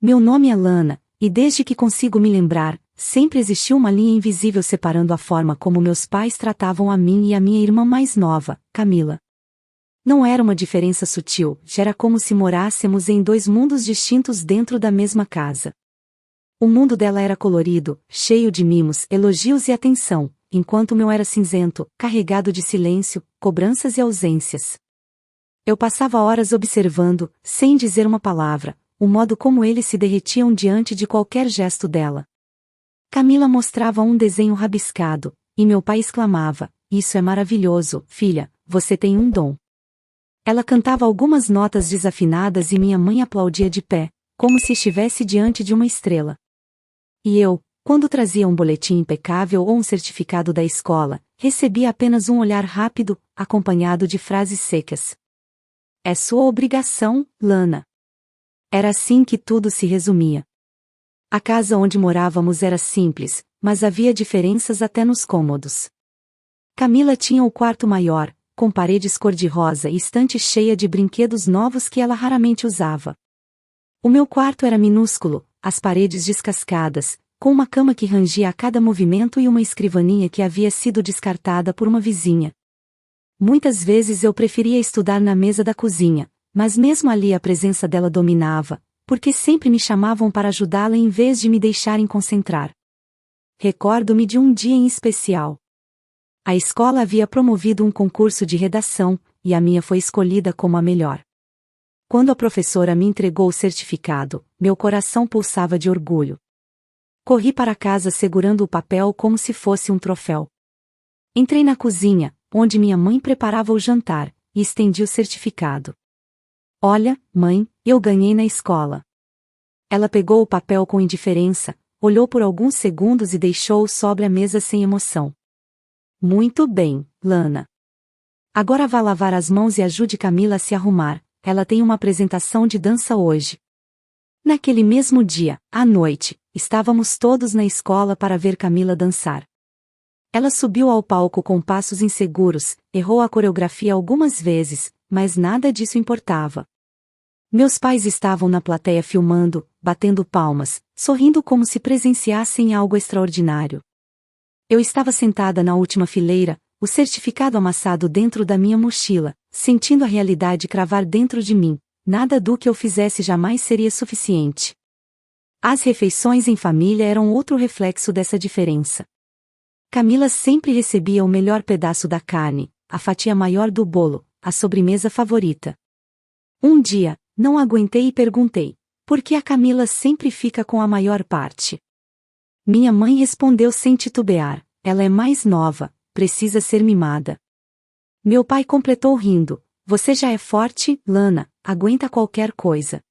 Meu nome é Lana, e desde que consigo me lembrar, sempre existiu uma linha invisível separando a forma como meus pais tratavam a mim e a minha irmã mais nova, Camila. Não era uma diferença sutil, já era como se morássemos em dois mundos distintos dentro da mesma casa. O mundo dela era colorido, cheio de mimos, elogios e atenção, enquanto o meu era cinzento, carregado de silêncio, cobranças e ausências. Eu passava horas observando, sem dizer uma palavra, o modo como eles se derretiam diante de qualquer gesto dela. Camila mostrava um desenho rabiscado, e meu pai exclamava: "Isso é maravilhoso, filha, você tem um dom." Ela cantava algumas notas desafinadas e minha mãe aplaudia de pé, como se estivesse diante de uma estrela. E eu, quando trazia um boletim impecável ou um certificado da escola, recebia apenas um olhar rápido, acompanhado de frases secas. "É sua obrigação, Lana." Era assim que tudo se resumia. A casa onde morávamos era simples, mas havia diferenças até nos cômodos. Camila tinha o quarto maior, com paredes cor-de-rosa e estante cheia de brinquedos novos que ela raramente usava. O meu quarto era minúsculo, as paredes descascadas, com uma cama que rangia a cada movimento e uma escrivaninha que havia sido descartada por uma vizinha. Muitas vezes eu preferia estudar na mesa da cozinha, mas mesmo ali a presença dela dominava, porque sempre me chamavam para ajudá-la em vez de me deixarem concentrar. Recordo-me de um dia em especial. A escola havia promovido um concurso de redação, e a minha foi escolhida como a melhor. Quando a professora me entregou o certificado, meu coração pulsava de orgulho. Corri para casa segurando o papel como se fosse um troféu. Entrei na cozinha, onde minha mãe preparava o jantar, e estendi o certificado. "Olha, mãe, eu ganhei na escola." Ela pegou o papel com indiferença, olhou por alguns segundos e deixou-o sobre a mesa sem emoção. "Muito bem, Lana. Agora vá lavar as mãos e ajude Camila a se arrumar, ela tem uma apresentação de dança hoje." Naquele mesmo dia, à noite, estávamos todos na escola para ver Camila dançar. Ela subiu ao palco com passos inseguros, errou a coreografia algumas vezes, mas nada disso importava. Meus pais estavam na plateia filmando, batendo palmas, sorrindo como se presenciassem algo extraordinário. Eu estava sentada na última fileira, o certificado amassado dentro da minha mochila, sentindo a realidade cravar dentro de mim. Nada do que eu fizesse jamais seria suficiente. As refeições em família eram outro reflexo dessa diferença. Camila sempre recebia o melhor pedaço da carne, a fatia maior do bolo, a sobremesa favorita. Um dia, não aguentei e perguntei: "Por que a Camila sempre fica com a maior parte?" Minha mãe respondeu sem titubear: "Ela é mais nova, precisa ser mimada." Meu pai completou rindo: "Você já é forte, Lana, aguenta qualquer coisa."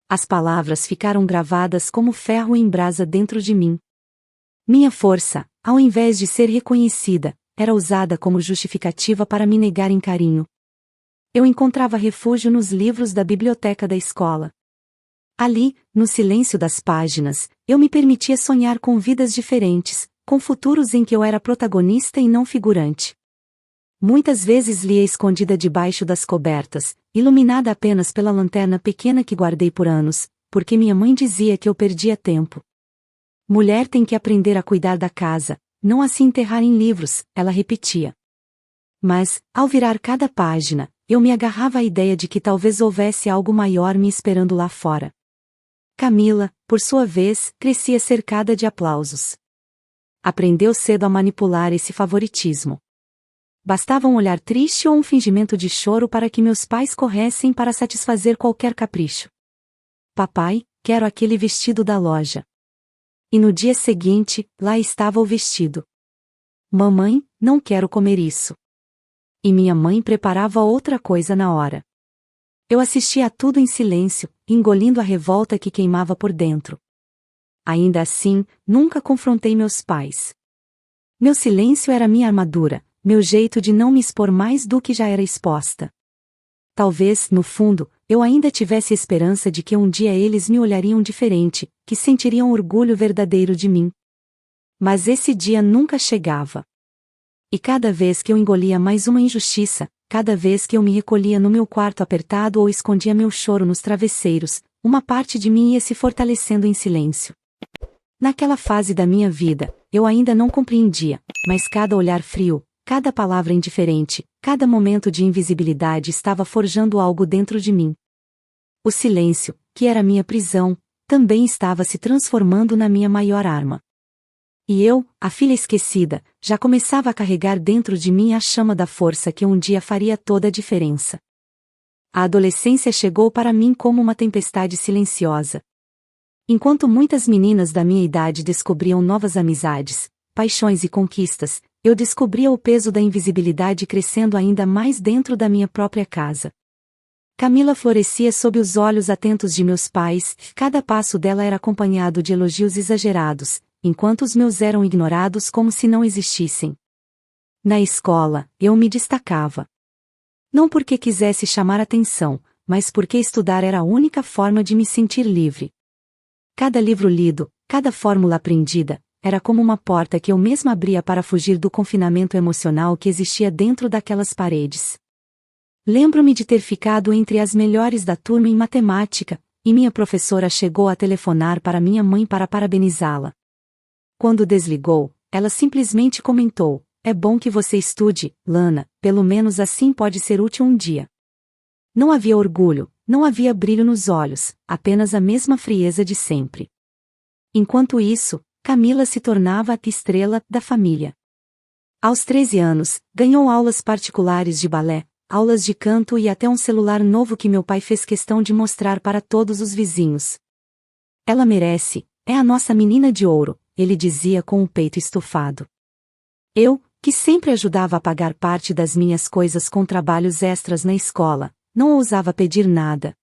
As palavras ficaram gravadas como ferro em brasa dentro de mim. Minha força, ao invés de ser reconhecida, era usada como justificativa para me negarem carinho. Eu encontrava refúgio nos livros da biblioteca da escola. Ali, no silêncio das páginas, eu me permitia sonhar com vidas diferentes, com futuros em que eu era protagonista e não figurante. Muitas vezes lia escondida debaixo das cobertas, iluminada apenas pela lanterna pequena que guardei por anos, porque minha mãe dizia que eu perdia tempo. "Mulher tem que aprender a cuidar da casa, não a se enterrar em livros", ela repetia. Mas, ao virar cada página, eu me agarrava à ideia de que talvez houvesse algo maior me esperando lá fora. Camila, por sua vez, crescia cercada de aplausos. Aprendeu cedo a manipular esse favoritismo. Bastava um olhar triste ou um fingimento de choro para que meus pais corressem para satisfazer qualquer capricho. "Papai, quero aquele vestido da loja." E no dia seguinte, lá estava o vestido. "Mamãe, não quero comer isso." E minha mãe preparava outra coisa na hora. Eu assistia a tudo em silêncio, engolindo a revolta que queimava por dentro. Ainda assim, nunca confrontei meus pais. Meu silêncio era minha armadura, meu jeito de não me expor mais do que já era exposta. Talvez, no fundo, eu ainda tivesse esperança de que um dia eles me olhariam diferente, que sentiriam orgulho verdadeiro de mim. Mas esse dia nunca chegava. E cada vez que eu engolia mais uma injustiça, cada vez que eu me recolhia no meu quarto apertado ou escondia meu choro nos travesseiros, uma parte de mim ia se fortalecendo em silêncio. Naquela fase da minha vida, eu ainda não compreendia, mas cada olhar frio, cada palavra indiferente, cada momento de invisibilidade estava forjando algo dentro de mim. O silêncio, que era minha prisão, também estava se transformando na minha maior arma. E eu, a filha esquecida, já começava a carregar dentro de mim a chama da força que um dia faria toda a diferença. A adolescência chegou para mim como uma tempestade silenciosa. Enquanto muitas meninas da minha idade descobriam novas amizades, paixões e conquistas, eu descobria o peso da invisibilidade crescendo ainda mais dentro da minha própria casa. Camila florescia sob os olhos atentos de meus pais, cada passo dela era acompanhado de elogios exagerados, enquanto os meus eram ignorados como se não existissem. Na escola, eu me destacava. Não porque quisesse chamar atenção, mas porque estudar era a única forma de me sentir livre. Cada livro lido, cada fórmula aprendida, era como uma porta que eu mesma abria para fugir do confinamento emocional que existia dentro daquelas paredes. Lembro-me de ter ficado entre as melhores da turma em matemática, e minha professora chegou a telefonar para minha mãe para parabenizá-la. Quando desligou, ela simplesmente comentou: "É bom que você estude, Lana, pelo menos assim pode ser útil um dia." Não havia orgulho, não havia brilho nos olhos, apenas a mesma frieza de sempre. Enquanto isso, Camila se tornava a estrela da família. Aos 13 anos, ganhou aulas particulares de balé, aulas de canto e até um celular novo que meu pai fez questão de mostrar para todos os vizinhos. "Ela merece, é a nossa menina de ouro", ele dizia com o peito estufado. Eu, que sempre ajudava a pagar parte das minhas coisas com trabalhos extras na escola, não ousava pedir nada.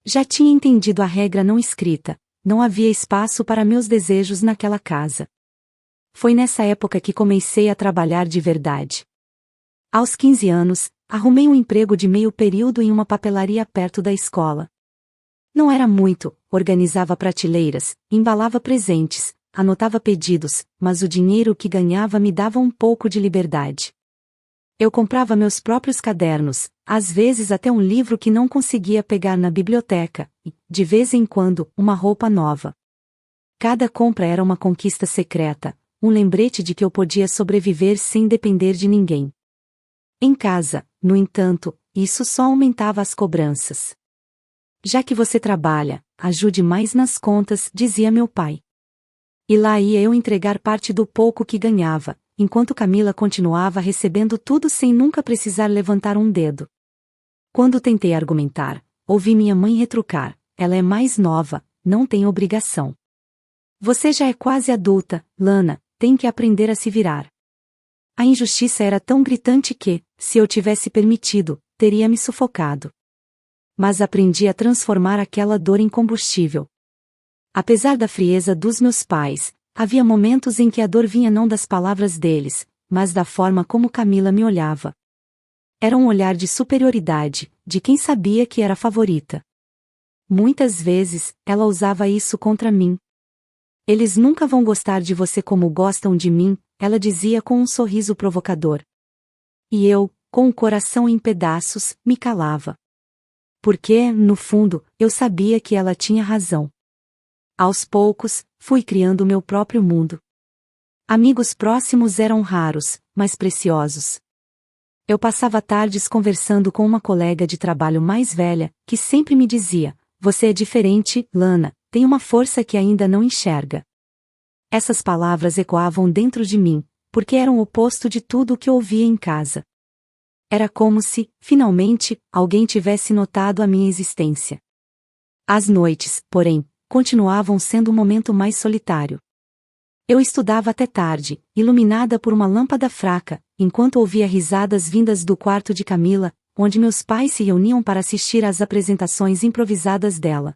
Já tinha entendido a regra não escrita: não havia espaço para meus desejos naquela casa. Foi nessa época que comecei a trabalhar de verdade. Aos 15 anos, arrumei um emprego de meio período em uma papelaria perto da escola. Não era muito, organizava prateleiras, embalava presentes, anotava pedidos, mas o dinheiro que ganhava me dava um pouco de liberdade. Eu comprava meus próprios cadernos, às vezes até um livro que não conseguia pegar na biblioteca, e, de vez em quando, uma roupa nova. Cada compra era uma conquista secreta, um lembrete de que eu podia sobreviver sem depender de ninguém. Em casa, no entanto, isso só aumentava as cobranças. "Já que você trabalha, ajude mais nas contas", dizia meu pai. E lá ia eu entregar parte do pouco que ganhava, enquanto Camila continuava recebendo tudo sem nunca precisar levantar um dedo. Quando tentei argumentar, ouvi minha mãe retrucar: "Ela é mais nova, não tem obrigação. Você já é quase adulta, Lana, tem que aprender a se virar." A injustiça era tão gritante que, se eu tivesse permitido, teria me sufocado. Mas aprendi a transformar aquela dor em combustível. Apesar da frieza dos meus pais, havia momentos em que a dor vinha não das palavras deles, mas da forma como Camila me olhava. Era um olhar de superioridade, de quem sabia que era favorita. Muitas vezes, ela usava isso contra mim. "Eles nunca vão gostar de você como gostam de mim", ela dizia com um sorriso provocador. E eu, com o coração em pedaços, me calava. Porque, no fundo, eu sabia que ela tinha razão. Aos poucos, fui criando meu próprio mundo. Amigos próximos eram raros, mas preciosos. Eu passava tardes conversando com uma colega de trabalho mais velha, que sempre me dizia: "Você é diferente, Lana, tem uma força que ainda não enxerga." Essas palavras ecoavam dentro de mim, porque eram o oposto de tudo o que eu ouvia em casa. Era como se, finalmente, alguém tivesse notado a minha existência. As noites, porém, continuavam sendo um momento mais solitário. Eu estudava até tarde, iluminada por uma lâmpada fraca, enquanto ouvia risadas vindas do quarto de Camila, onde meus pais se reuniam para assistir às apresentações improvisadas dela.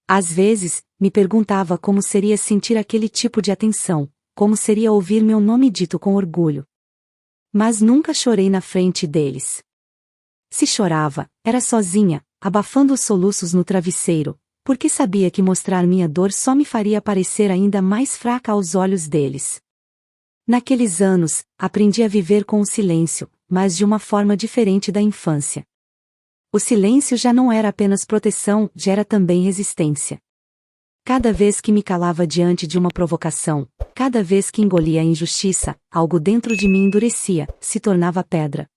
Às vezes, me perguntava como seria sentir aquele tipo de atenção, como seria ouvir meu nome dito com orgulho. Mas nunca chorei na frente deles. Se chorava, era sozinha, abafando os soluços no travesseiro, porque sabia que mostrar minha dor só me faria parecer ainda mais fraca aos olhos deles. Naqueles anos, aprendi a viver com o silêncio, mas de uma forma diferente da infância. O silêncio já não era apenas proteção, já era também resistência. Cada vez que me calava diante de uma provocação, cada vez que engolia a injustiça, algo dentro de mim endurecia, se tornava pedra.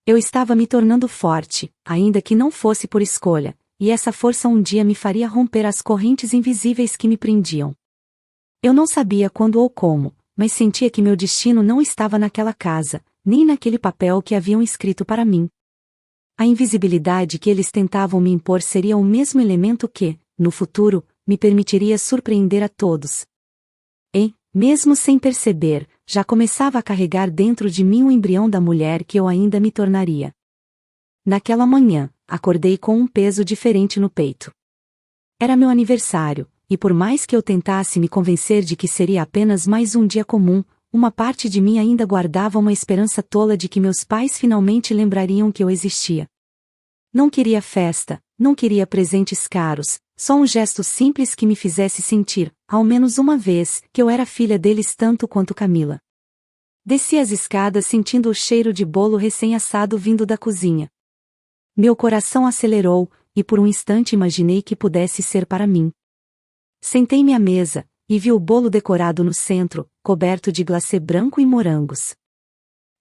Eu estava me tornando forte, ainda que não fosse por escolha, e essa força um dia me faria romper as correntes invisíveis que me prendiam. Eu não sabia quando ou como, mas sentia que meu destino não estava naquela casa, nem naquele papel que haviam escrito para mim. A invisibilidade que eles tentavam me impor seria o mesmo elemento que, no futuro, me permitiria surpreender a todos. E, mesmo sem perceber, já começava a carregar dentro de mim o embrião da mulher que eu ainda me tornaria. Naquela manhã, acordei com um peso diferente no peito. Era meu aniversário, e por mais que eu tentasse me convencer de que seria apenas mais um dia comum, uma parte de mim ainda guardava uma esperança tola de que meus pais finalmente lembrariam que eu existia. Não queria festa, não queria presentes caros, só um gesto simples que me fizesse sentir, ao menos uma vez, que eu era filha deles tanto quanto Camila. Desci as escadas sentindo o cheiro de bolo recém-assado vindo da cozinha. Meu coração acelerou, e por um instante imaginei que pudesse ser para mim. Sentei-me à mesa, e vi o bolo decorado no centro, coberto de glacê branco e morangos.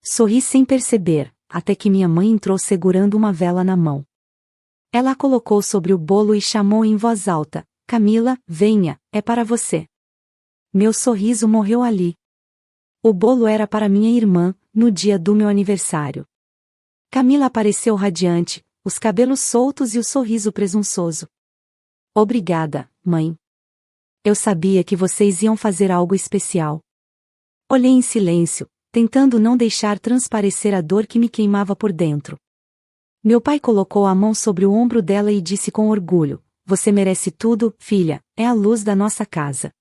Sorri sem perceber, até que minha mãe entrou segurando uma vela na mão. Ela a colocou sobre o bolo e chamou em voz alta: "Camila, venha, é para você." Meu sorriso morreu ali. O bolo era para minha irmã, no dia do meu aniversário. Camila apareceu radiante, os cabelos soltos e o sorriso presunçoso. "Obrigada, mãe. Eu sabia que vocês iam fazer algo especial." Olhei em silêncio, tentando não deixar transparecer a dor que me queimava por dentro. Meu pai colocou a mão sobre o ombro dela e disse com orgulho: "Você merece tudo, filha, é a luz da nossa casa."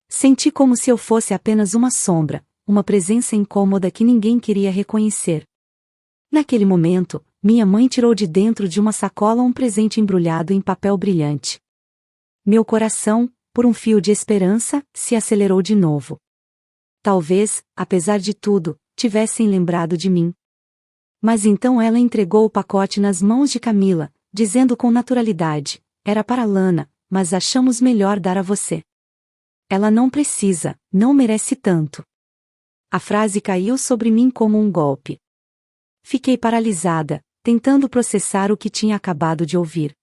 Senti como se eu fosse apenas uma sombra, uma presença incômoda que ninguém queria reconhecer. Naquele momento, minha mãe tirou de dentro de uma sacola um presente embrulhado em papel brilhante. Meu coração, por um fio de esperança, se acelerou de novo. Talvez, apesar de tudo, tivessem lembrado de mim. Mas então ela entregou o pacote nas mãos de Camila, dizendo com naturalidade: "Era para Lana, mas achamos melhor dar a você. Ela não precisa, não merece tanto." A frase caiu sobre mim como um golpe. Fiquei paralisada, tentando processar o que tinha acabado de ouvir.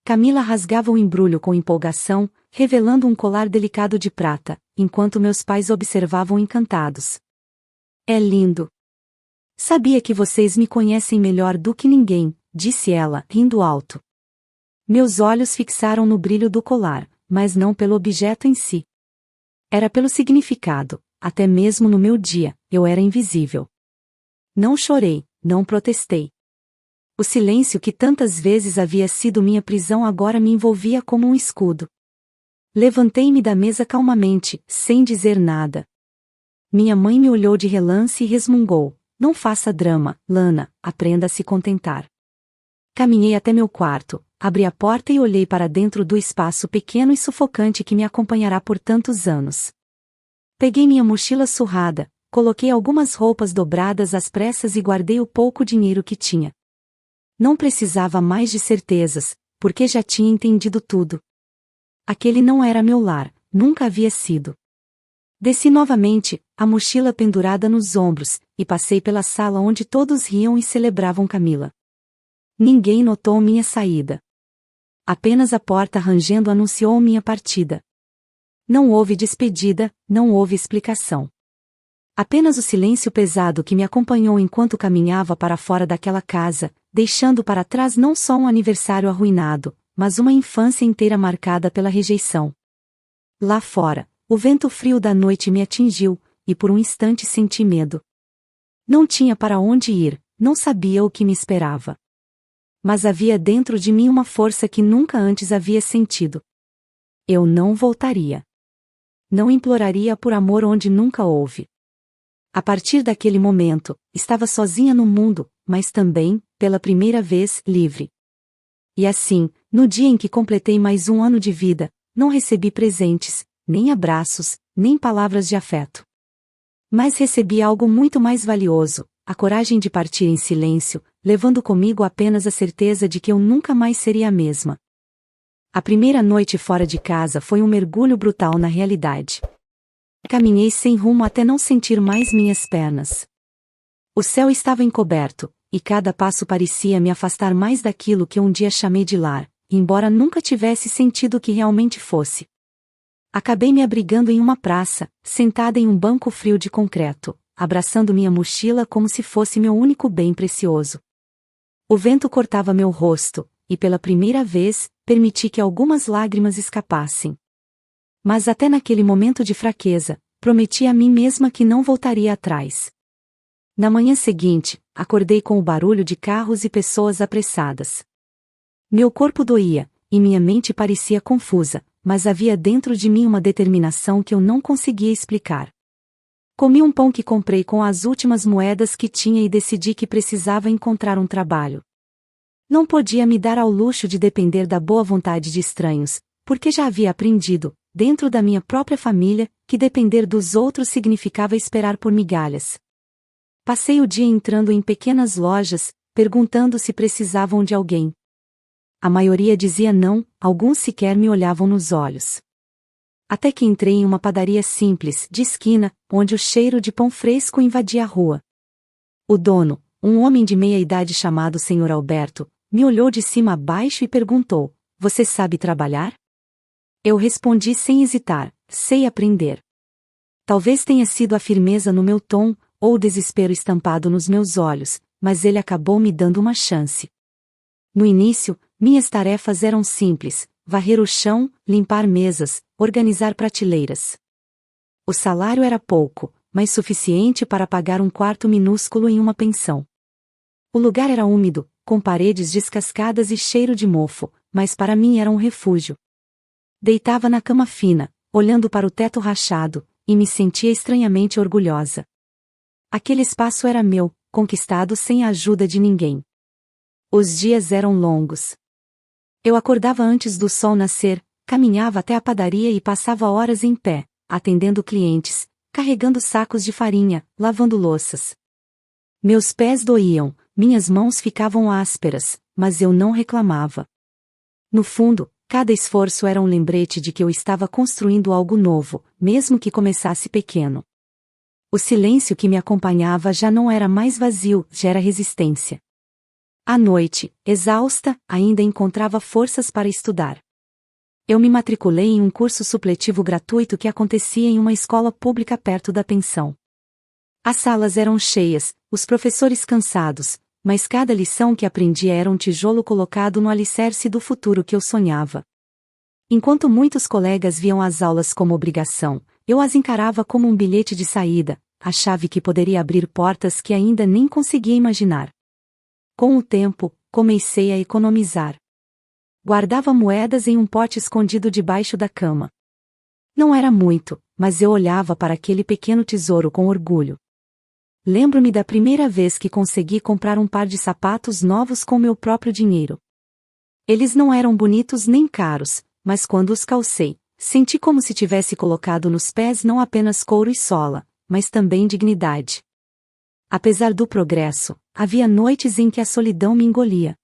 Camila rasgava o embrulho com empolgação, revelando um colar delicado de prata, enquanto meus pais observavam encantados. "É lindo. Sabia que vocês me conhecem melhor do que ninguém", disse ela, rindo alto. Meus olhos fixaram no brilho do colar, mas não pelo objeto em si. Era pelo significado, até mesmo no meu dia, eu era invisível. Não chorei, não protestei. O silêncio que tantas vezes havia sido minha prisão agora me envolvia como um escudo. Levantei-me da mesa calmamente, sem dizer nada. Minha mãe me olhou de relance e resmungou: "Não faça drama, Lana, aprenda a se contentar." Caminhei até meu quarto, abri a porta e olhei para dentro do espaço pequeno e sufocante que me acompanhará por tantos anos. Peguei minha mochila surrada, coloquei algumas roupas dobradas às pressas e guardei o pouco dinheiro que tinha. Não precisava mais de certezas, porque já tinha entendido tudo. Aquele não era meu lar, nunca havia sido. Desci novamente, a mochila pendurada nos ombros, e passei pela sala onde todos riam e celebravam Camila. Ninguém notou minha saída. Apenas a porta rangendo anunciou minha partida. Não houve despedida, não houve explicação. Apenas o silêncio pesado que me acompanhou enquanto caminhava para fora daquela casa, deixando para trás não só um aniversário arruinado, mas uma infância inteira marcada pela rejeição. Lá fora, o vento frio da noite me atingiu, e por um instante senti medo. Não tinha para onde ir, não sabia o que me esperava. Mas havia dentro de mim uma força que nunca antes havia sentido. Eu não voltaria. Não imploraria por amor onde nunca houve. A partir daquele momento, estava sozinha no mundo, mas também, pela primeira vez, livre. E assim, no dia em que completei mais um ano de vida, não recebi presentes, nem abraços, nem palavras de afeto. Mas recebi algo muito mais valioso: a coragem de partir em silêncio, levando comigo apenas a certeza de que eu nunca mais seria a mesma. A primeira noite fora de casa foi um mergulho brutal na realidade. Caminhei sem rumo até não sentir mais minhas pernas. O céu estava encoberto, e cada passo parecia me afastar mais daquilo que um dia chamei de lar, embora nunca tivesse sentido que realmente fosse. Acabei me abrigando em uma praça, sentada em um banco frio de concreto, abraçando minha mochila como se fosse meu único bem precioso. O vento cortava meu rosto, e pela primeira vez, permiti que algumas lágrimas escapassem. Mas até naquele momento de fraqueza, prometi a mim mesma que não voltaria atrás. Na manhã seguinte, acordei com o barulho de carros e pessoas apressadas. Meu corpo doía, e minha mente parecia confusa, mas havia dentro de mim uma determinação que eu não conseguia explicar. Comi um pão que comprei com as últimas moedas que tinha e decidi que precisava encontrar um trabalho. Não podia me dar ao luxo de depender da boa vontade de estranhos, porque já havia aprendido, dentro da minha própria família, que depender dos outros significava esperar por migalhas. Passei o dia entrando em pequenas lojas, perguntando se precisavam de alguém. A maioria dizia não, alguns sequer me olhavam nos olhos. Até que entrei em uma padaria simples, de esquina, onde o cheiro de pão fresco invadia a rua. O dono, um homem de meia idade chamado Sr. Alberto, me olhou de cima a baixo e perguntou: "Você sabe trabalhar?" Eu respondi sem hesitar: "Sei aprender." Talvez tenha sido a firmeza no meu tom, ou o desespero estampado nos meus olhos, mas ele acabou me dando uma chance. No início, minhas tarefas eram simples: varrer o chão, limpar mesas, organizar prateleiras. O salário era pouco, mas suficiente para pagar um quarto minúsculo em uma pensão. O lugar era úmido, com paredes descascadas e cheiro de mofo, mas para mim era um refúgio. Deitava na cama fina, olhando para o teto rachado, e me sentia estranhamente orgulhosa. Aquele espaço era meu, conquistado sem a ajuda de ninguém. Os dias eram longos. Eu acordava antes do sol nascer, caminhava até a padaria e passava horas em pé, atendendo clientes, carregando sacos de farinha, lavando louças. Meus pés doíam, minhas mãos ficavam ásperas, mas eu não reclamava. No fundo, cada esforço era um lembrete de que eu estava construindo algo novo, mesmo que começasse pequeno. O silêncio que me acompanhava já não era mais vazio, já era resistência. À noite, exausta, ainda encontrava forças para estudar. Eu me matriculei em um curso supletivo gratuito que acontecia em uma escola pública perto da pensão. As salas eram cheias, os professores cansados, mas cada lição que aprendia era um tijolo colocado no alicerce do futuro que eu sonhava. Enquanto muitos colegas viam as aulas como obrigação, eu as encarava como um bilhete de saída, a chave que poderia abrir portas que ainda nem conseguia imaginar. Com o tempo, comecei a economizar. Guardava moedas em um pote escondido debaixo da cama. Não era muito, mas eu olhava para aquele pequeno tesouro com orgulho. Lembro-me da primeira vez que consegui comprar um par de sapatos novos com meu próprio dinheiro. Eles não eram bonitos nem caros, mas quando os calcei, senti como se tivesse colocado nos pés não apenas couro e sola, mas também dignidade. Apesar do progresso, havia noites em que a solidão me engolia.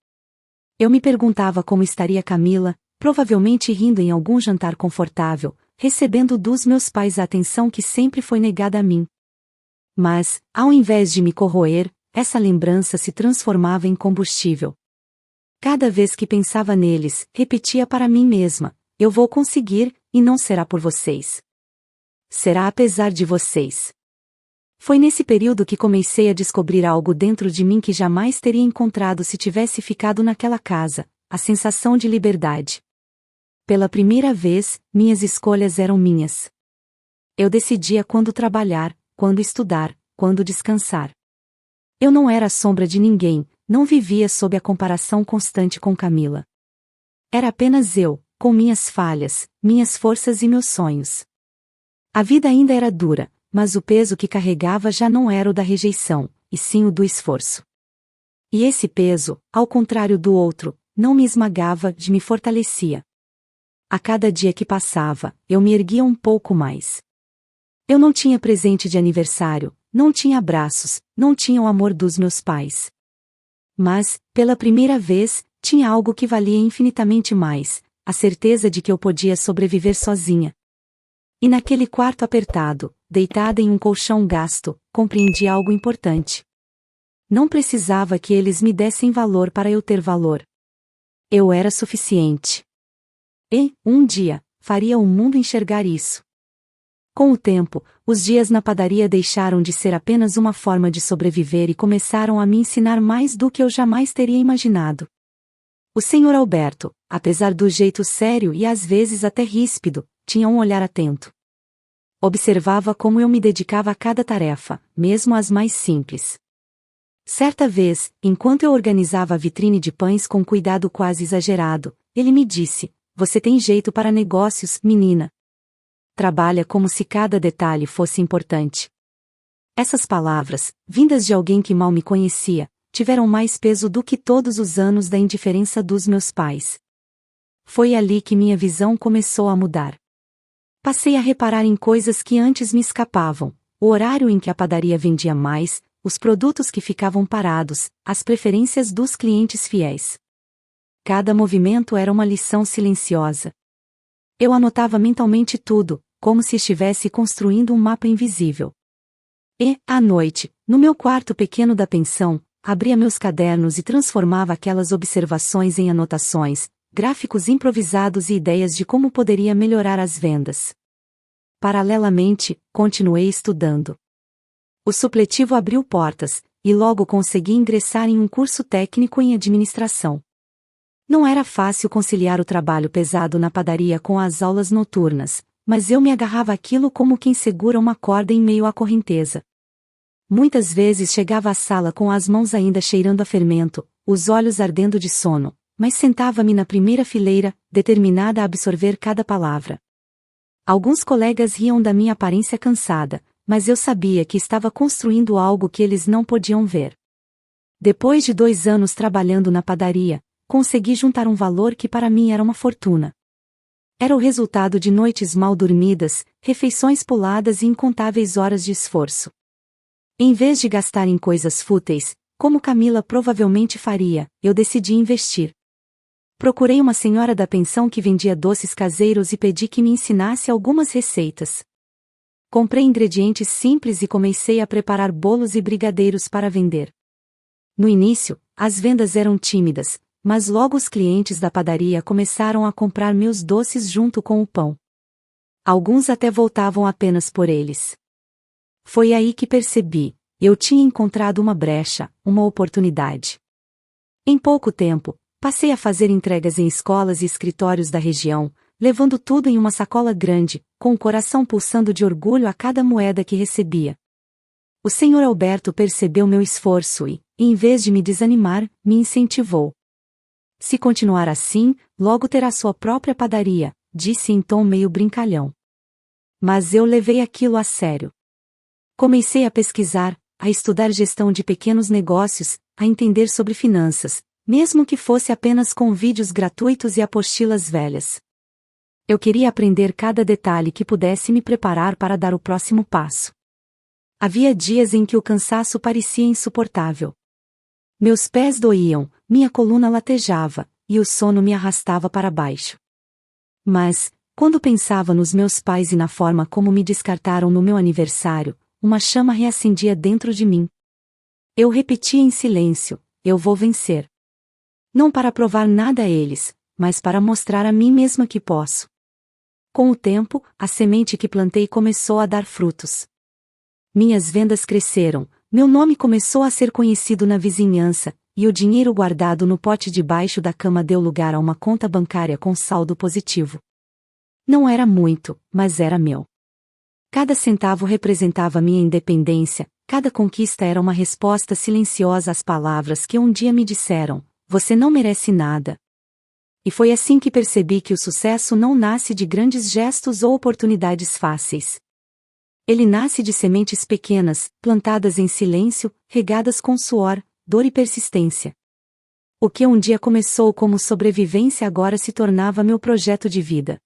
Eu me perguntava como estaria Camila, provavelmente rindo em algum jantar confortável, recebendo dos meus pais a atenção que sempre foi negada a mim. Mas, ao invés de me corroer, essa lembrança se transformava em combustível. Cada vez que pensava neles, repetia para mim mesma: "Eu vou conseguir, e não será por vocês. Será apesar de vocês." Foi nesse período que comecei a descobrir algo dentro de mim que jamais teria encontrado se tivesse ficado naquela casa: a sensação de liberdade. Pela primeira vez, minhas escolhas eram minhas. Eu decidia quando trabalhar, quando estudar, quando descansar. Eu não era a sombra de ninguém, não vivia sob a comparação constante com Camila. Era apenas eu, com minhas falhas, minhas forças e meus sonhos. A vida ainda era dura, mas o peso que carregava já não era o da rejeição, e sim o do esforço. E esse peso, ao contrário do outro, não me esmagava, me fortalecia. A cada dia que passava, eu me erguia um pouco mais. Eu não tinha presente de aniversário, não tinha abraços, não tinha o amor dos meus pais. Mas, pela primeira vez, tinha algo que valia infinitamente mais: a certeza de que eu podia sobreviver sozinha. E naquele quarto apertado, deitada em um colchão gasto, compreendi algo importante. Não precisava que eles me dessem valor para eu ter valor. Eu era suficiente. E, um dia, faria o mundo enxergar isso. Com o tempo, os dias na padaria deixaram de ser apenas uma forma de sobreviver e começaram a me ensinar mais do que eu jamais teria imaginado. O Sr. Alberto, apesar do jeito sério e às vezes até ríspido, tinha um olhar atento. Observava como eu me dedicava a cada tarefa, mesmo as mais simples. Certa vez, enquanto eu organizava a vitrine de pães com cuidado quase exagerado, ele me disse: "Você tem jeito para negócios, menina. Trabalha como se cada detalhe fosse importante." Essas palavras, vindas de alguém que mal me conhecia, tiveram mais peso do que todos os anos da indiferença dos meus pais. Foi ali que minha visão começou a mudar. Passei a reparar em coisas que antes me escapavam: o horário em que a padaria vendia mais, os produtos que ficavam parados, as preferências dos clientes fiéis. Cada movimento era uma lição silenciosa. Eu anotava mentalmente tudo, como se estivesse construindo um mapa invisível. E, à noite, no meu quarto pequeno da pensão, abria meus cadernos e transformava aquelas observações em anotações, gráficos improvisados e ideias de como poderia melhorar as vendas. Paralelamente, continuei estudando. O supletivo abriu portas, e logo consegui ingressar em um curso técnico em administração. Não era fácil conciliar o trabalho pesado na padaria com as aulas noturnas, mas eu me agarrava àquilo como quem segura uma corda em meio à correnteza. Muitas vezes chegava à sala com as mãos ainda cheirando a fermento, os olhos ardendo de sono, mas sentava-me na primeira fileira, determinada a absorver cada palavra. Alguns colegas riam da minha aparência cansada, mas eu sabia que estava construindo algo que eles não podiam ver. Depois de 2 anos trabalhando na padaria, consegui juntar um valor que para mim era uma fortuna. Era o resultado de noites mal dormidas, refeições puladas e incontáveis horas de esforço. Em vez de gastar em coisas fúteis, como Camila provavelmente faria, eu decidi investir. Procurei uma senhora da pensão que vendia doces caseiros e pedi que me ensinasse algumas receitas. Comprei ingredientes simples e comecei a preparar bolos e brigadeiros para vender. No início, as vendas eram tímidas, mas logo os clientes da padaria começaram a comprar meus doces junto com o pão. Alguns até voltavam apenas por eles. Foi aí que percebi: eu tinha encontrado uma brecha, uma oportunidade. Em pouco tempo, passei a fazer entregas em escolas e escritórios da região, levando tudo em uma sacola grande, com o coração pulsando de orgulho a cada moeda que recebia. O Sr. Alberto percebeu meu esforço e, em vez de me desanimar, me incentivou. "Se continuar assim, logo terá sua própria padaria", disse em tom meio brincalhão. Mas eu levei aquilo a sério. Comecei a pesquisar, a estudar gestão de pequenos negócios, a entender sobre finanças, mesmo que fosse apenas com vídeos gratuitos e apostilas velhas. Eu queria aprender cada detalhe que pudesse me preparar para dar o próximo passo. Havia dias em que o cansaço parecia insuportável. Meus pés doíam, minha coluna latejava, e o sono me arrastava para baixo. Mas, quando pensava nos meus pais e na forma como me descartaram no meu aniversário, uma chama reacendia dentro de mim. Eu repetia em silêncio: "Eu vou vencer." Não para provar nada a eles, mas para mostrar a mim mesma que posso. Com o tempo, a semente que plantei começou a dar frutos. Minhas vendas cresceram, meu nome começou a ser conhecido na vizinhança, e o dinheiro guardado no pote debaixo da cama deu lugar a uma conta bancária com saldo positivo. Não era muito, mas era meu. Cada centavo representava minha independência, cada conquista era uma resposta silenciosa às palavras que um dia me disseram: "Você não merece nada." E foi assim que percebi que o sucesso não nasce de grandes gestos ou oportunidades fáceis. Ele nasce de sementes pequenas, plantadas em silêncio, regadas com suor, dor e persistência. O que um dia começou como sobrevivência agora se tornava meu projeto de vida.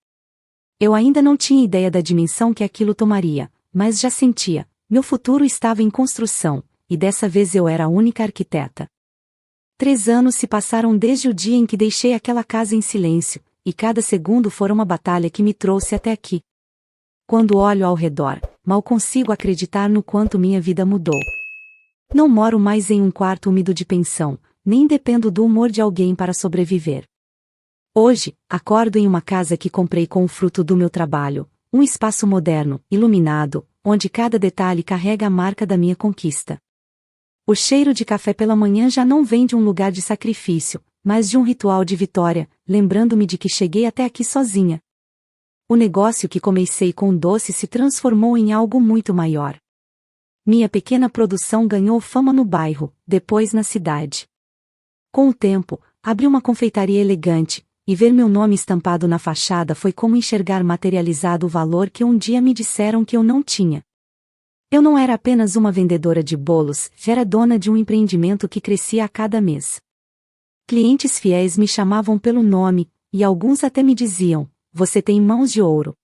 Eu ainda não tinha ideia da dimensão que aquilo tomaria, mas já sentia: meu futuro estava em construção, e dessa vez eu era a única arquiteta. 3 anos se passaram desde o dia em que deixei aquela casa em silêncio, e cada segundo foi uma batalha que me trouxe até aqui. Quando olho ao redor, mal consigo acreditar no quanto minha vida mudou. Não moro mais em um quarto úmido de pensão, nem dependo do humor de alguém para sobreviver. Hoje, acordo em uma casa que comprei com o fruto do meu trabalho, um espaço moderno, iluminado, onde cada detalhe carrega a marca da minha conquista. O cheiro de café pela manhã já não vem de um lugar de sacrifício, mas de um ritual de vitória, lembrando-me de que cheguei até aqui sozinha. O negócio que comecei com doce se transformou em algo muito maior. Minha pequena produção ganhou fama no bairro, depois na cidade. Com o tempo, abri uma confeitaria elegante, e ver meu nome estampado na fachada foi como enxergar materializado o valor que um dia me disseram que eu não tinha. Eu não era apenas uma vendedora de bolos, era dona de um empreendimento que crescia a cada mês. Clientes fiéis me chamavam pelo nome, e alguns até me diziam: "Você tem mãos de ouro."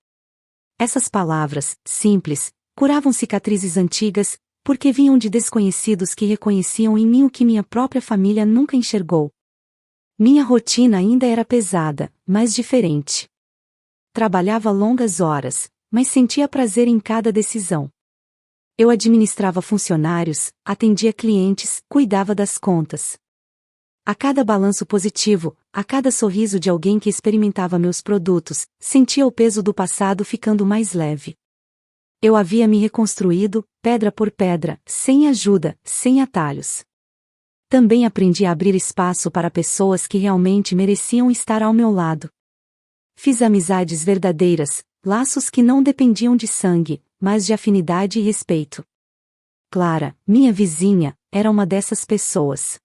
Essas palavras, simples, curavam cicatrizes antigas, porque vinham de desconhecidos que reconheciam em mim o que minha própria família nunca enxergou. Minha rotina ainda era pesada, mas diferente. Trabalhava longas horas, mas sentia prazer em cada decisão. Eu administrava funcionários, atendia clientes, cuidava das contas. A cada balanço positivo, a cada sorriso de alguém que experimentava meus produtos, sentia o peso do passado ficando mais leve. Eu havia me reconstruído, pedra por pedra, sem ajuda, sem atalhos. Também aprendi a abrir espaço para pessoas que realmente mereciam estar ao meu lado. Fiz amizades verdadeiras, laços que não dependiam de sangue, mas de afinidade e respeito. Clara, minha vizinha, era uma dessas pessoas.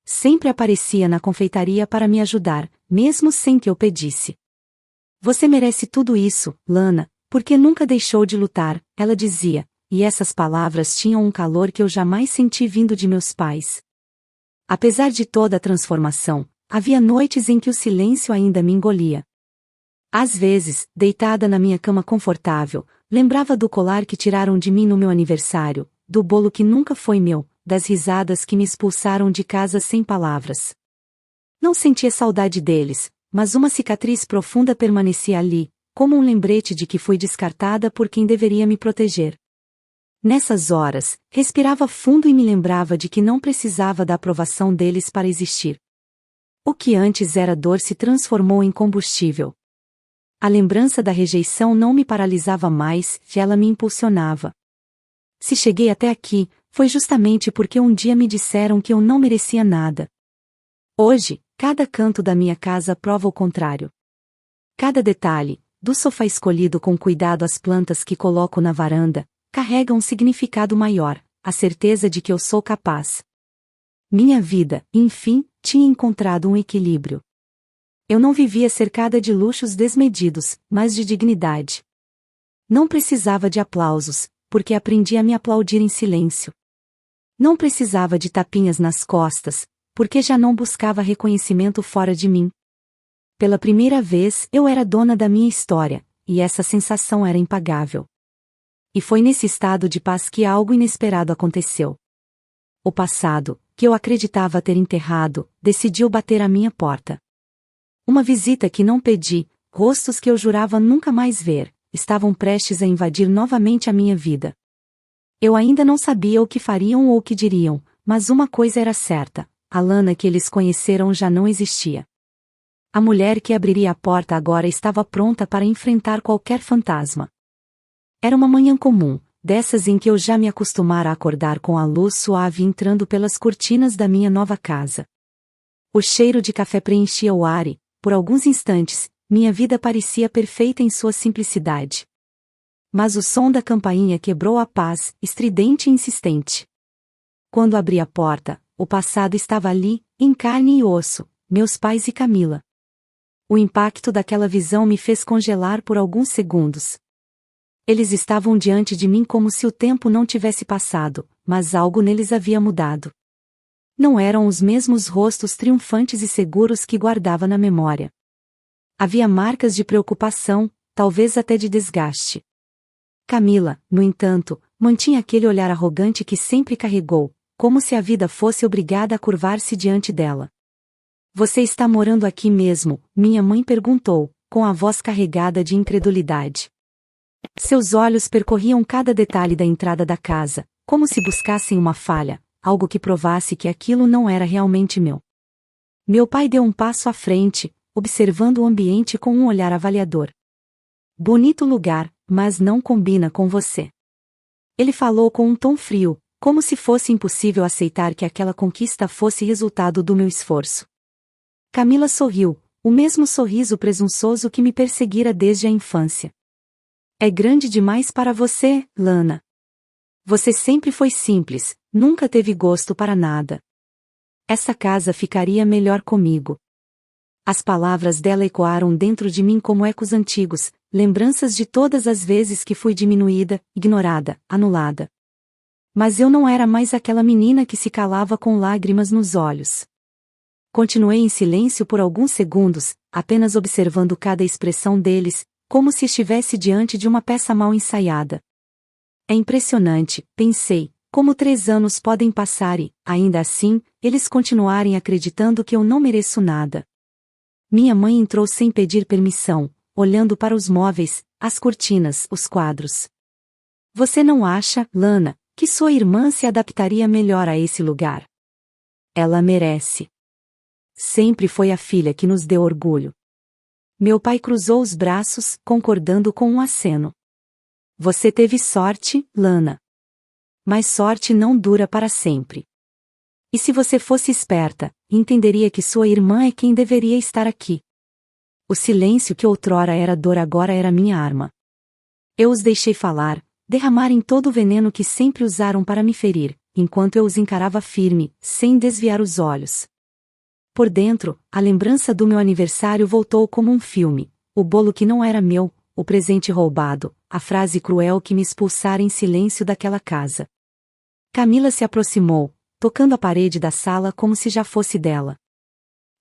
Sempre aparecia na confeitaria para me ajudar, mesmo sem que eu pedisse. "Você merece tudo isso, Lana, porque nunca deixou de lutar", ela dizia, e essas palavras tinham um calor que eu jamais senti vindo de meus pais. Apesar de toda a transformação, havia noites em que o silêncio ainda me engolia. Às vezes, deitada na minha cama confortável, lembrava do colar que tiraram de mim no meu aniversário, do bolo que nunca foi meu, das risadas que me expulsaram de casa sem palavras. Não sentia saudade deles, mas uma cicatriz profunda permanecia ali, como um lembrete de que fui descartada por quem deveria me proteger. Nessas horas, respirava fundo e me lembrava de que não precisava da aprovação deles para existir. O que antes era dor se transformou em combustível. A lembrança da rejeição não me paralisava mais, ela me impulsionava. Se cheguei até aqui, foi justamente porque um dia me disseram que eu não merecia nada. Hoje, cada canto da minha casa prova o contrário. Cada detalhe, do sofá escolhido com cuidado às plantas que coloco na varanda, carrega um significado maior, a certeza de que eu sou capaz. Minha vida, enfim, tinha encontrado um equilíbrio. Eu não vivia cercada de luxos desmedidos, mas de dignidade. Não precisava de aplausos, porque aprendi a me aplaudir em silêncio. Não precisava de tapinhas nas costas, porque já não buscava reconhecimento fora de mim. Pela primeira vez eu era dona da minha história, e essa sensação era impagável. E foi nesse estado de paz que algo inesperado aconteceu. O passado, que eu acreditava ter enterrado, decidiu bater à minha porta. Uma visita que não pedi, rostos que eu jurava nunca mais ver, estavam prestes a invadir novamente a minha vida. Eu ainda não sabia o que fariam ou o que diriam, mas uma coisa era certa: a Lana que eles conheceram já não existia. A mulher que abriria a porta agora estava pronta para enfrentar qualquer fantasma. Era uma manhã comum, dessas em que eu já me acostumara a acordar com a luz suave entrando pelas cortinas da minha nova casa. O cheiro de café preenchia o ar e, por alguns instantes, minha vida parecia perfeita em sua simplicidade. Mas o som da campainha quebrou a paz, estridente e insistente. Quando abri a porta, o passado estava ali, em carne e osso, meus pais e Camila. O impacto daquela visão me fez congelar por alguns segundos. Eles estavam diante de mim como se o tempo não tivesse passado, mas algo neles havia mudado. Não eram os mesmos rostos triunfantes e seguros que guardava na memória. Havia marcas de preocupação, talvez até de desgaste. Camila, no entanto, mantinha aquele olhar arrogante que sempre carregou, como se a vida fosse obrigada a curvar-se diante dela. Você está morando aqui mesmo? Minha mãe perguntou, com a voz carregada de incredulidade. Seus olhos percorriam cada detalhe da entrada da casa, como se buscassem uma falha, algo que provasse que aquilo não era realmente meu. Meu pai deu um passo à frente, observando o ambiente com um olhar avaliador. Bonito lugar, mas não combina com você. Ele falou com um tom frio, como se fosse impossível aceitar que aquela conquista fosse resultado do meu esforço. Camila sorriu, o mesmo sorriso presunçoso que me perseguira desde a infância. É grande demais para você, Lana. Você sempre foi simples, nunca teve gosto para nada. Essa casa ficaria melhor comigo. As palavras dela ecoaram dentro de mim como ecos antigos, lembranças de todas as vezes que fui diminuída, ignorada, anulada. Mas eu não era mais aquela menina que se calava com lágrimas nos olhos. Continuei em silêncio por alguns segundos, apenas observando cada expressão deles, como se estivesse diante de uma peça mal ensaiada. É impressionante, pensei, como 3 anos podem passar e, ainda assim, eles continuarem acreditando que eu não mereço nada. Minha mãe entrou sem pedir permissão, olhando para os móveis, as cortinas, os quadros. Você não acha, Lana, que sua irmã se adaptaria melhor a esse lugar? Ela merece. Sempre foi a filha que nos deu orgulho. Meu pai cruzou os braços, concordando com um aceno. Você teve sorte, Lana. Mas sorte não dura para sempre. E se você fosse esperta, entenderia que sua irmã é quem deveria estar aqui. O silêncio que outrora era dor agora era minha arma. Eu os deixei falar, derramarem todo o veneno que sempre usaram para me ferir, enquanto eu os encarava firme, sem desviar os olhos. Por dentro, a lembrança do meu aniversário voltou como um filme, o bolo que não era meu, o presente roubado, a frase cruel que me expulsara em silêncio daquela casa. Camila se aproximou, tocando a parede da sala como se já fosse dela.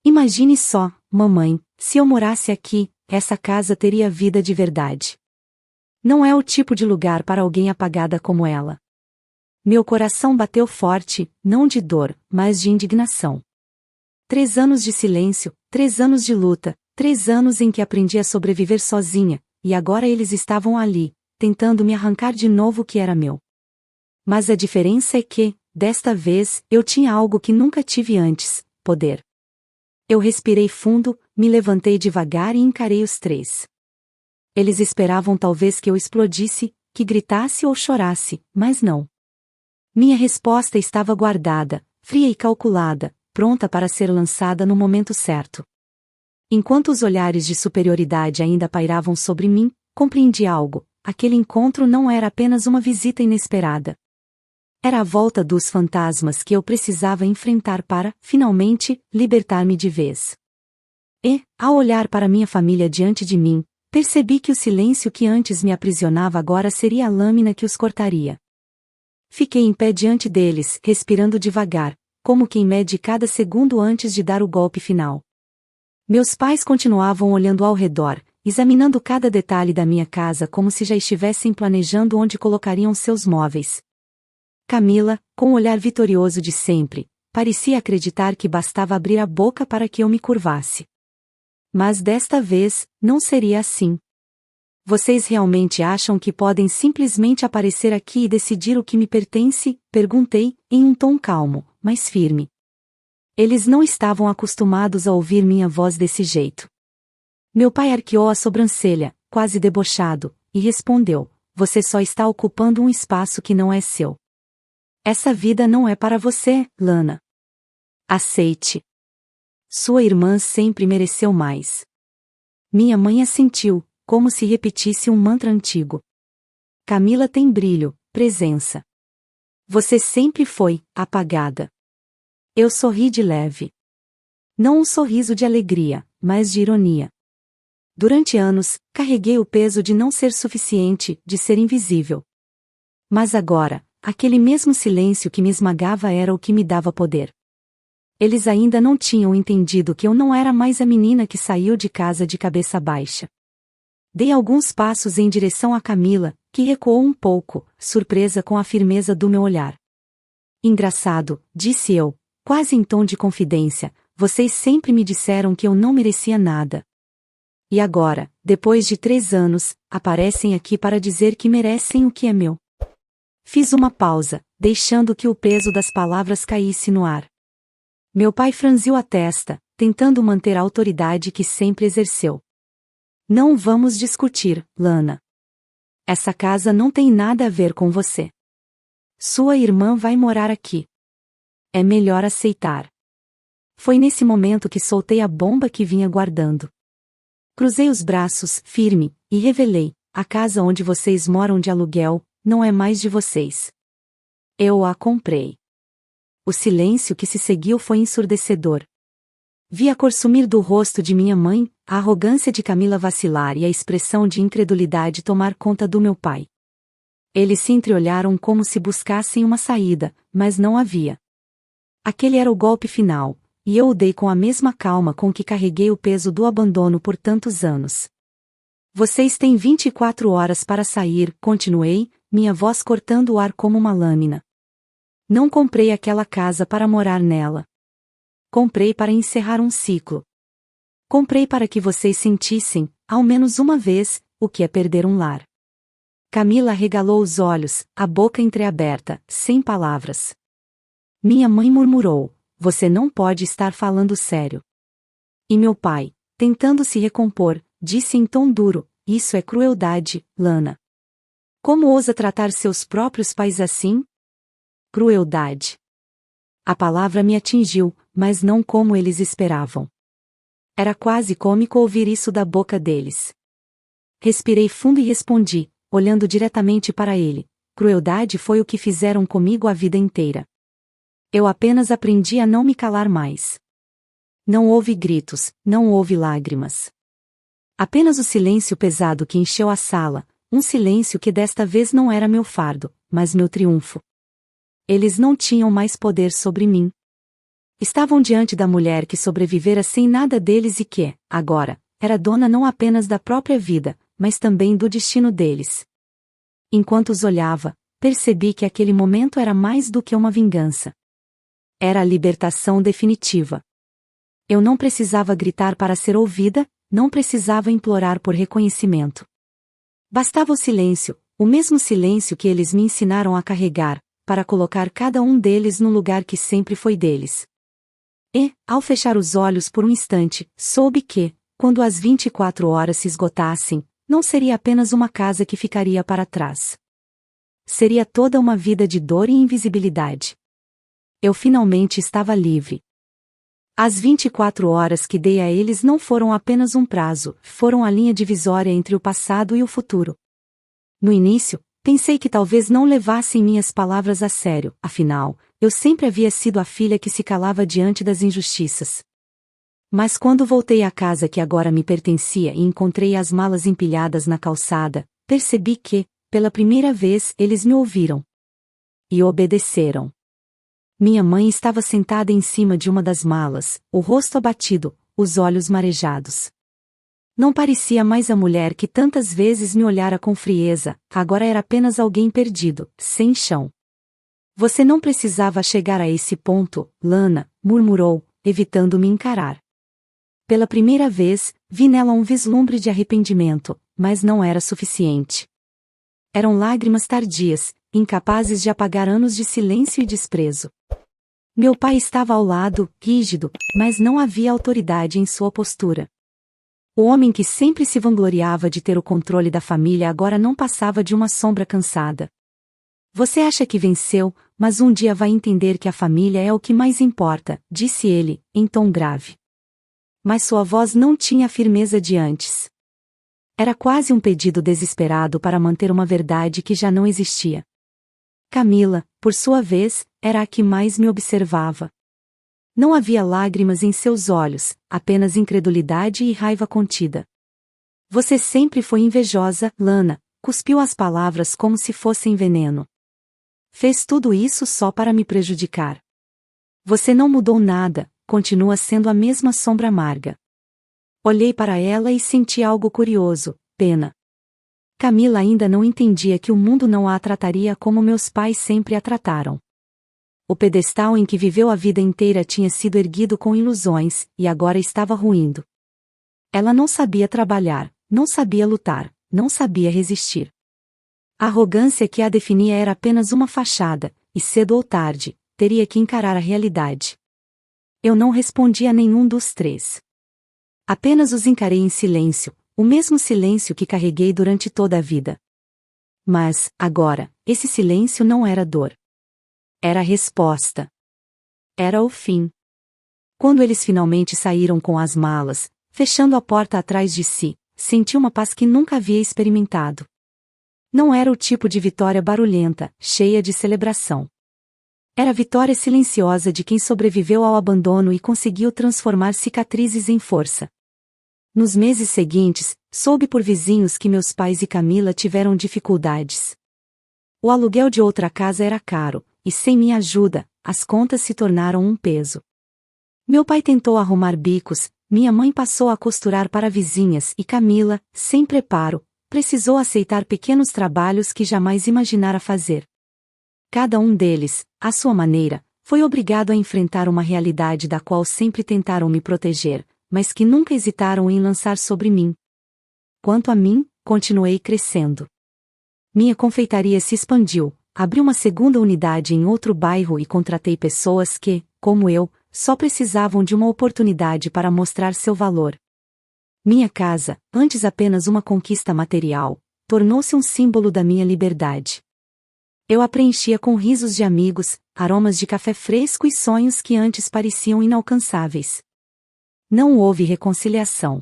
Imagine só, mamãe, se eu morasse aqui, essa casa teria vida de verdade. Não é o tipo de lugar para alguém apagada como ela. Meu coração bateu forte, não de dor, mas de indignação. 3 anos de silêncio, 3 anos de luta, 3 anos em que aprendi a sobreviver sozinha, e agora eles estavam ali, tentando me arrancar de novo o que era meu. Mas a diferença é que, desta vez, eu tinha algo que nunca tive antes: poder. Eu respirei fundo, me levantei devagar e encarei os 3. Eles esperavam talvez que eu explodisse, que gritasse ou chorasse, mas não. Minha resposta estava guardada, fria e calculada, pronta para ser lançada no momento certo. Enquanto os olhares de superioridade ainda pairavam sobre mim, compreendi algo: aquele encontro não era apenas uma visita inesperada. Era a volta dos fantasmas que eu precisava enfrentar para, finalmente, libertar-me de vez. E, ao olhar para minha família diante de mim, percebi que o silêncio que antes me aprisionava agora seria a lâmina que os cortaria. Fiquei em pé diante deles, respirando devagar, como quem mede cada segundo antes de dar o golpe final. Meus pais continuavam olhando ao redor, examinando cada detalhe da minha casa como se já estivessem planejando onde colocariam seus móveis. Camila, com o olhar vitorioso de sempre, parecia acreditar que bastava abrir a boca para que eu me curvasse. Mas desta vez, não seria assim. Vocês realmente acham que podem simplesmente aparecer aqui e decidir o que me pertence? Perguntei, em um tom calmo, mas firme. Eles não estavam acostumados a ouvir minha voz desse jeito. Meu pai arqueou a sobrancelha, quase debochado, e respondeu: você só está ocupando um espaço que não é seu. Essa vida não é para você, Lana. Aceite. Sua irmã sempre mereceu mais. Minha mãe assentiu, como se repetisse um mantra antigo. Camila tem brilho, presença. Você sempre foi apagada. Eu sorri de leve. Não um sorriso de alegria, mas de ironia. Durante anos, carreguei o peso de não ser suficiente, de ser invisível. Mas agora, aquele mesmo silêncio que me esmagava era o que me dava poder. Eles ainda não tinham entendido que eu não era mais a menina que saiu de casa de cabeça baixa. Dei alguns passos em direção a Camila, que recuou um pouco, surpresa com a firmeza do meu olhar. Engraçado, disse eu, quase em tom de confidência, vocês sempre me disseram que eu não merecia nada. E agora, depois de 3 anos, aparecem aqui para dizer que merecem o que é meu. Fiz uma pausa, deixando que o peso das palavras caísse no ar. Meu pai franziu a testa, tentando manter a autoridade que sempre exerceu. Não vamos discutir, Lana. Essa casa não tem nada a ver com você. Sua irmã vai morar aqui. É melhor aceitar. Foi nesse momento que soltei a bomba que vinha guardando. Cruzei os braços, firme, e revelei: a casa onde vocês moram de aluguel, não é mais de vocês. Eu a comprei. O silêncio que se seguiu foi ensurdecedor. Vi a cor sumir do rosto de minha mãe, a arrogância de Camila vacilar e a expressão de incredulidade tomar conta do meu pai. Eles se entreolharam como se buscassem uma saída, mas não havia. Aquele era o golpe final, e eu o dei com a mesma calma com que carreguei o peso do abandono por tantos anos. Vocês têm 24 horas para sair, continuei, minha voz cortando o ar como uma lâmina. Não comprei aquela casa para morar nela. Comprei para encerrar um ciclo. Comprei para que vocês sentissem, ao menos uma vez, o que é perder um lar. Camila arregalou os olhos, a boca entreaberta, sem palavras. Minha mãe murmurou: você não pode estar falando sério. E meu pai, tentando se recompor, disse em tom duro: isso é crueldade, Lana. Como ousa tratar seus próprios pais assim? Crueldade. A palavra me atingiu, mas não como eles esperavam. Era quase cômico ouvir isso da boca deles. Respirei fundo e respondi, olhando diretamente para ele: crueldade foi o que fizeram comigo a vida inteira. Eu apenas aprendi a não me calar mais. Não houve gritos, não houve lágrimas. Apenas o silêncio pesado que encheu a sala, um silêncio que desta vez não era meu fardo, mas meu triunfo. Eles não tinham mais poder sobre mim. Estavam diante da mulher que sobrevivera sem nada deles e que, agora, era dona não apenas da própria vida, mas também do destino deles. Enquanto os olhava, percebi que aquele momento era mais do que uma vingança. Era a libertação definitiva. Eu não precisava gritar para ser ouvida, não precisava implorar por reconhecimento. Bastava o silêncio, o mesmo silêncio que eles me ensinaram a carregar, para colocar cada um deles no lugar que sempre foi deles. E, ao fechar os olhos por um instante, soube que, quando as 24 horas se esgotassem, não seria apenas uma casa que ficaria para trás. Seria toda uma vida de dor e invisibilidade. Eu finalmente estava livre. As 24 horas que dei a eles não foram apenas um prazo, foram a linha divisória entre o passado e o futuro. No início, pensei que talvez não levassem minhas palavras a sério, afinal, eu sempre havia sido a filha que se calava diante das injustiças. Mas quando voltei à casa que agora me pertencia e encontrei as malas empilhadas na calçada, percebi que, pela primeira vez, eles me ouviram. E obedeceram. Minha mãe estava sentada em cima de uma das malas, o rosto abatido, os olhos marejados. Não parecia mais a mulher que tantas vezes me olhara com frieza, agora era apenas alguém perdido, sem chão. Você não precisava chegar a esse ponto, Lana, murmurou, evitando me encarar. Pela primeira vez, vi nela um vislumbre de arrependimento, mas não era suficiente. Eram lágrimas tardias, incapazes de apagar anos de silêncio e desprezo. Meu pai estava ao lado, rígido, mas não havia autoridade em sua postura. O homem que sempre se vangloriava de ter o controle da família agora não passava de uma sombra cansada. Você acha que venceu, mas um dia vai entender que a família é o que mais importa, disse ele, em tom grave. Mas sua voz não tinha a firmeza de antes. Era quase um pedido desesperado para manter uma verdade que já não existia. Camila, por sua vez, era a que mais me observava. Não havia lágrimas em seus olhos, apenas incredulidade e raiva contida. Você sempre foi invejosa, Lana, cuspiu as palavras como se fossem veneno. Fez tudo isso só para me prejudicar. Você não mudou nada, continua sendo a mesma sombra amarga. Olhei para ela e senti algo curioso, pena. Camila ainda não entendia que o mundo não a trataria como meus pais sempre a trataram. O pedestal em que viveu a vida inteira tinha sido erguido com ilusões, e agora estava ruindo. Ela não sabia trabalhar, não sabia lutar, não sabia resistir. A arrogância que a definia era apenas uma fachada, e cedo ou tarde, teria que encarar a realidade. Eu não respondi a nenhum dos três. Apenas os encarei em silêncio, o mesmo silêncio que carreguei durante toda a vida. Mas, agora, esse silêncio não era dor. Era a resposta. Era o fim. Quando eles finalmente saíram com as malas, fechando a porta atrás de si, senti uma paz que nunca havia experimentado. Não era o tipo de vitória barulhenta, cheia de celebração. Era a vitória silenciosa de quem sobreviveu ao abandono e conseguiu transformar cicatrizes em força. Nos meses seguintes, soube por vizinhos que meus pais e Camila tiveram dificuldades. O aluguel de outra casa era caro, e sem minha ajuda, as contas se tornaram um peso. Meu pai tentou arrumar bicos, minha mãe passou a costurar para vizinhas e Camila, sem preparo, precisou aceitar pequenos trabalhos que jamais imaginara fazer. Cada um deles, à sua maneira, foi obrigado a enfrentar uma realidade da qual sempre tentaram me proteger, mas que nunca hesitaram em lançar sobre mim. Quanto a mim, continuei crescendo. Minha confeitaria se expandiu, abri uma segunda unidade em outro bairro e contratei pessoas que, como eu, só precisavam de uma oportunidade para mostrar seu valor. Minha casa, antes apenas uma conquista material, tornou-se um símbolo da minha liberdade. Eu a preenchia com risos de amigos, aromas de café fresco e sonhos que antes pareciam inalcançáveis. Não houve reconciliação.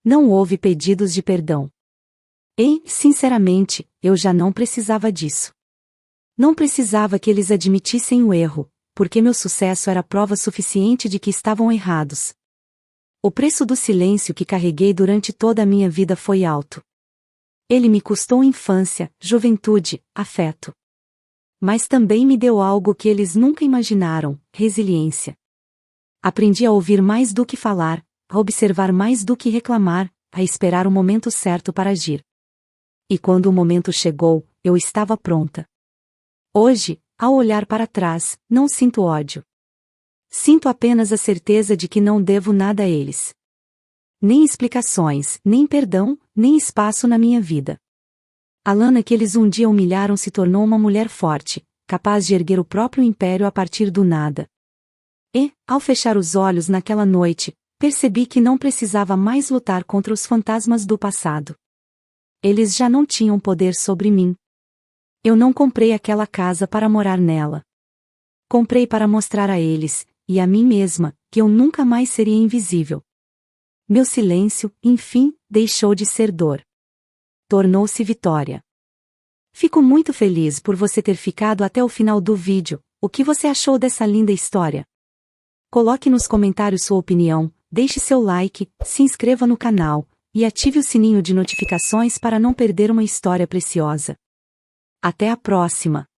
Não houve pedidos de perdão. E, sinceramente, eu já não precisava disso. Não precisava que eles admitissem o erro, porque meu sucesso era prova suficiente de que estavam errados. O preço do silêncio que carreguei durante toda a minha vida foi alto. Ele me custou infância, juventude, afeto. Mas também me deu algo que eles nunca imaginaram: resiliência. Aprendi a ouvir mais do que falar, a observar mais do que reclamar, a esperar o momento certo para agir. E quando o momento chegou, eu estava pronta. Hoje, ao olhar para trás, não sinto ódio. Sinto apenas a certeza de que não devo nada a eles. Nem explicações, nem perdão, nem espaço na minha vida. A Lana que eles um dia humilharam se tornou uma mulher forte, capaz de erguer o próprio império a partir do nada. E, ao fechar os olhos naquela noite, percebi que não precisava mais lutar contra os fantasmas do passado. Eles já não tinham poder sobre mim. Eu não comprei aquela casa para morar nela. Comprei para mostrar a eles, e a mim mesma, que eu nunca mais seria invisível. Meu silêncio, enfim, deixou de ser dor. Tornou-se vitória. Fico muito feliz por você ter ficado até o final do vídeo. O que você achou dessa linda história? Coloque nos comentários sua opinião, deixe seu like, se inscreva no canal, e ative o sininho de notificações para não perder uma história preciosa. Até a próxima!